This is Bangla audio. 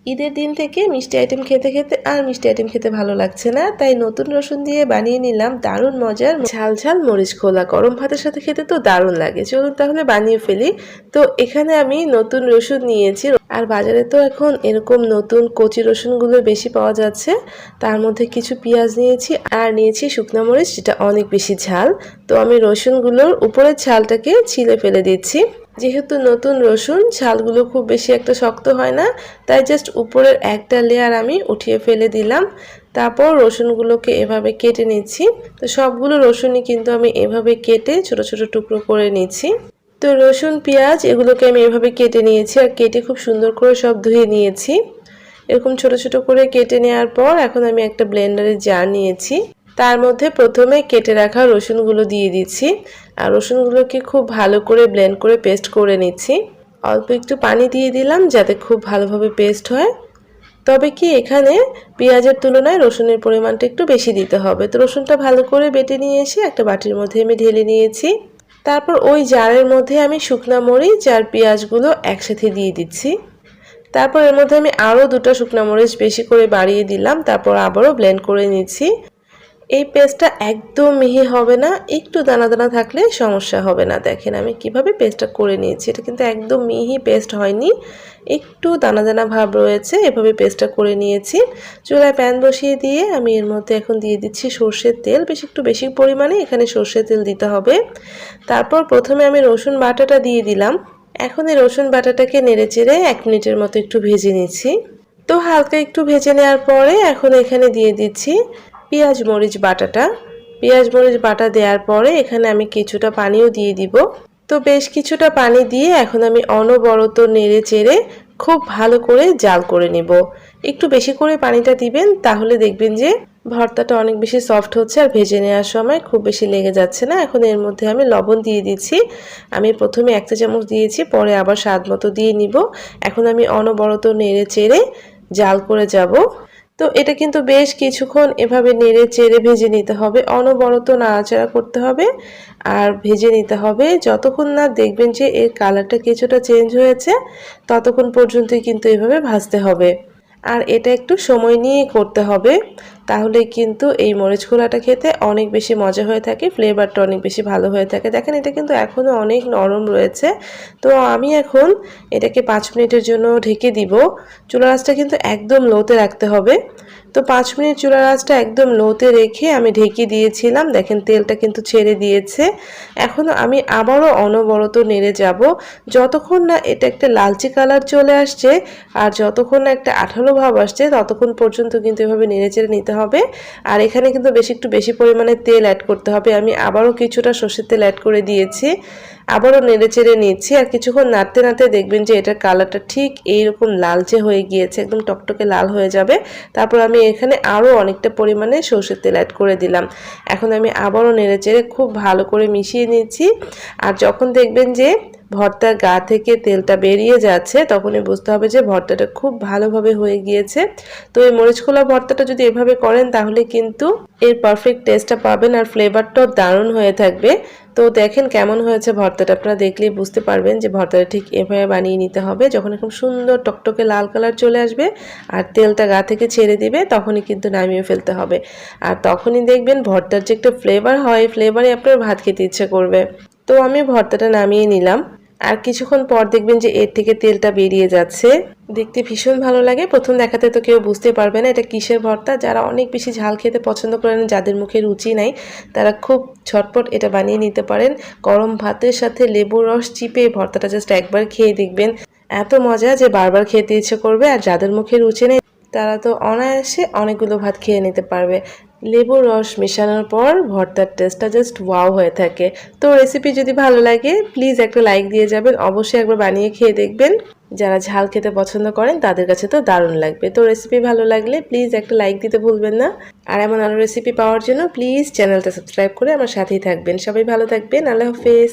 ঈদের দিন থেকে মিষ্টি আইটেম খেতে খেতে আর মিষ্টি আইটেম খেতে ভালো লাগছে না, তাই নতুন রসুন দিয়ে বানিয়ে নিলাম দারুণ মজার ঝাল ঝাল মরিচ খোলা। গরম ভাতের সাথে খেতে তো দারুণ লাগে। চলুন তাহলে বানিয়ে ফেলি। তো এখানে আমি নতুন রসুন নিয়েছি, আর বাজারে তো এখন এরকম নতুন কচি রসুনগুলো বেশি পাওয়া যাচ্ছে। তার মধ্যে কিছু পেঁয়াজ নিয়েছি আর নিয়েছি শুকনো মরিচ, যেটা অনেক বেশি ঝাল। তো আমি রসুনগুলোর উপরের ছালটাকে ছিলে ফেলে দিচ্ছি। যেহেতু নতুন রসুন, ছালগুলো খুব বেশি একটা শক্ত হয় না, তাই জাস্ট উপরের একটা লেয়ার আমি উঠিয়ে ফেলে দিলাম। তারপর রসুনগুলোকে এভাবে কেটে নিচ্ছি। তো সবগুলো রসুনই কিন্তু আমি এভাবে কেটে ছোট ছোট টুকরো করে নিচ্ছি। তো রসুন পেঁয়াজ এগুলোকে আমি এভাবে কেটে নিয়েছি, আর কেটে খুব সুন্দর করে সব ধুয়ে নিয়েছি। এরকম ছোট ছোট করে কেটে নেওয়ার পর এখন আমি একটা ব্লেন্ডারের জার নিয়েছি। তার মধ্যে প্রথমে কেটে রাখা রসুনগুলো দিয়ে দিচ্ছি, আর রসুনগুলোকে খুব ভালো করে ব্লেন্ড করে পেস্ট করে নিচ্ছি। অল্প একটু পানি দিয়ে দিলাম যাতে খুব ভালোভাবে পেস্ট হয়। তবে কি এখানে পেঁয়াজের তুলনায় রসুনের পরিমাণটা একটু বেশি দিতে হবে। তো রসুনটা ভালো করে বেটে নিয়ে এসে একটা বাটির মধ্যে আমি ঢেলে নিয়েছি। তারপর ওই জারের মধ্যে আমি শুকনা মরিচ আর পেঁয়াজগুলো একসাথে দিয়ে দিচ্ছি। তারপর এর মধ্যে আমি আরও 2টা শুকনা মরিচ বেশি করে বাড়িয়ে দিলাম। তারপর আবারও ব্লেন্ড করে নিচ্ছি। এই পেস্টটা একদম মিহি হবে না, একটু দানা দানা থাকলে সমস্যা হবে না। দেখেন আমি কিভাবে পেস্টটা করে নিয়েছি। এটা কিন্তু একদম মিহি পেস্ট হয়নি, একটু দানা দানা ভাব রয়েছে। এভাবে পেস্টটা করে নিয়েছি। চুলায় প্যান বসিয়ে দিয়ে আমি এর মধ্যে এখন দিয়ে দিচ্ছি সর্ষের তেল। একটু বেশি পরিমাণে এখানে সর্ষের তেল দিতে হবে। তারপর প্রথমে আমি রসুন বাটাটা দিয়ে দিলাম। এখন এই রসুন বাটাটাকে নেড়েচেড়ে 1 মিনিটের মতো একটু ভেজে নিচ্ছি। তো হালকা একটু ভেজে নেওয়ার পরে এখন এখানে দিয়ে দিচ্ছি পেঁয়াজ মরিচ বাটাটা। পেঁয়াজ মরিচ বাটা দেওয়ার পরে এখানে আমি কিছুটা পানিও দিয়ে দিব। তো বেশ কিছুটা পানি দিয়ে এখন আমি অনবরত নেড়ে চেড়ে খুব ভালো করে জাল করে নেব। একটু বেশি করে পানিটা দিবেন, তাহলে দেখবেন যে ভর্তাটা অনেক বেশি সফট হচ্ছে আর ভেজে নেওয়ার সময় খুব বেশি লেগে যাচ্ছে না। এখন এর মধ্যে আমি লবণ দিয়ে দিচ্ছি। আমি প্রথমে 1 চা চামচ দিয়েছি, পরে আবার স্বাদ মতো দিয়ে নিব। এখন আমি অনবরত নেড়ে চেড়ে জাল করে যাব। তো এটা কিন্তু বেশ কিছুক্ষণ এভাবে নেড়ে চেড়ে ভেজে নিতে হবে, অনবরত নাড়াচাড়া করতে হবে আর ভেজে নিতে হবে যতক্ষণ না দেখবেন যে এর কালারটা কিছুটা চেঞ্জ হয়েছে, ততক্ষণ পর্যন্তই কিন্তু এভাবে ভাজতে হবে। আর এটা একটু সময় নিয়ে করতে হবে, তাহলে কিন্তু এই মরিচ খোলাটা খেতে অনেক বেশি মজা হয়ে থাকে, ফ্লেভারটা অনেক বেশি ভালো হয়ে থাকে। দেখেন এটা কিন্তু এখনও অনেক নরম রয়েছে। তো আমি এখন এটাকে 5 মিনিটের জন্য ঢেকে দিব। চুলার আঁচটা কিন্তু একদম লোতে রাখতে হবে। তো 5 মিনিট চুলার আঁচটা একদম লোতে রেখে আমি ঢেকে দিয়েছিলাম। দেখেন তেলটা কিন্তু ছেড়ে দিয়েছে। এখন আমি আবারও অনবরত নেড়ে যাব যতক্ষণ না এটা একটা লালচে কালার চলে আসছে আর যতক্ষণ না একটা আঠালো ভাব আসছে, ততক্ষণ পর্যন্ত কিন্তু এভাবে নেড়েচেড়ে নিতে হবে। আর এখানে কিন্তু একটু বেশি পরিমাণে তেল অ্যাড করতে হবে। আমি আবারও কিছুটা সরষের তেল অ্যাড করে দিয়েছি, আবারও নেড়েচেড়ে নিচ্ছি। আর কিছুক্ষণ নাড়তে নাড়তে দেখবেন যে এটার কালারটা ঠিক এইরকম লালচে হয়ে গিয়েছে, একদম টকটকে লাল হয়ে যাবে। তারপর আমি এখানে আরও অনেকটা পরিমাণে সরষের তেল অ্যাড করে দিলাম। এখন আমি আবারও নেড়েচেড়ে খুব ভালো করে মিশিয়ে নিচ্ছি। আর যখন দেখবেন যে ভর্তার গা থেকে তেলটা বেরিয়ে যাচ্ছে, তখনই বুঝতে হবে যে ভর্তাটা খুব ভালোভাবে হয়ে গিয়েছে। তো এই মরিচ খোলা ভর্তাটা যদি এভাবে করেন, তাহলে কিন্তু এর পারফেক্ট টেস্টটা পাবেন আর ফ্লেভারটাও দারুণ হয়ে থাকবে। তো দেখেন কেমন হয়েছে ভর্তাটা, আপনারা দেখলেই বুঝতে পারবেন যে ভর্তাটা ঠিক এভাবে বানিয়ে নিতে হবে। যখন এরকম সুন্দর টকটকে লাল কালার চলে আসবে আর তেলটা গা থেকে ছেড়ে দিবে, তখনই কিন্তু নামিয়ে ফেলতে হবে। আর তখনই দেখবেন ভর্তার যে একটা ফ্লেভার হয়, ফ্লেভারে আপনার ভাত খেতে ইচ্ছে করবে। তো আমি ভর্তাটা নামিয়ে নিলাম। আর কিছুক্ষণ পর দেখবেন যে এর থেকে তেলটা বেরিয়ে যাচ্ছে, দেখতে ভীষণ ভালো লাগে। প্রথম দেখাতে তো কেউ বুঝতে পারবে না এটা কিসের ভর্তা। যারা অনেক বেশি ঝাল খেতে পছন্দ করেন, যাদের মুখে রুচি নাই, তারা খুব ঝটপট এটা বানিয়ে নিতে পারেন। গরম ভাতের সাথে লেবুর রস চিপে ভর্তাটা জাস্ট একবার খেয়ে দেখবেন, এত মজা যে বারবার খেতে ইচ্ছে করবে। আর যাদের মুখে রুচি নেই, তারা তো অনায়াসে অনেকগুলো ভাত খেয়ে নিতে পারবে। লেবুর রস মেশানোর পর ভর্তার টেস্টটা জাস্ট ওয়াও হয়ে থাকে। তো রেসিপি যদি ভালো লাগে প্লিজ একটা লাইক দিয়ে যাবেন, অবশ্যই একবার বানিয়ে খেয়ে দেখবেন। যারা ঝাল খেতে পছন্দ করেন তাদের কাছে তো দারুণ লাগবে। তো রেসিপি ভালো লাগলে প্লিজ একটা লাইক দিতে ভুলবেন না। আর এমন আরও রেসিপি পাওয়ার জন্য প্লিজ চ্যানেলটা সাবস্ক্রাইব করে আমার সাথেই থাকবেন। সবাই ভালো থাকবেন। আল্লাহ হাফেজ।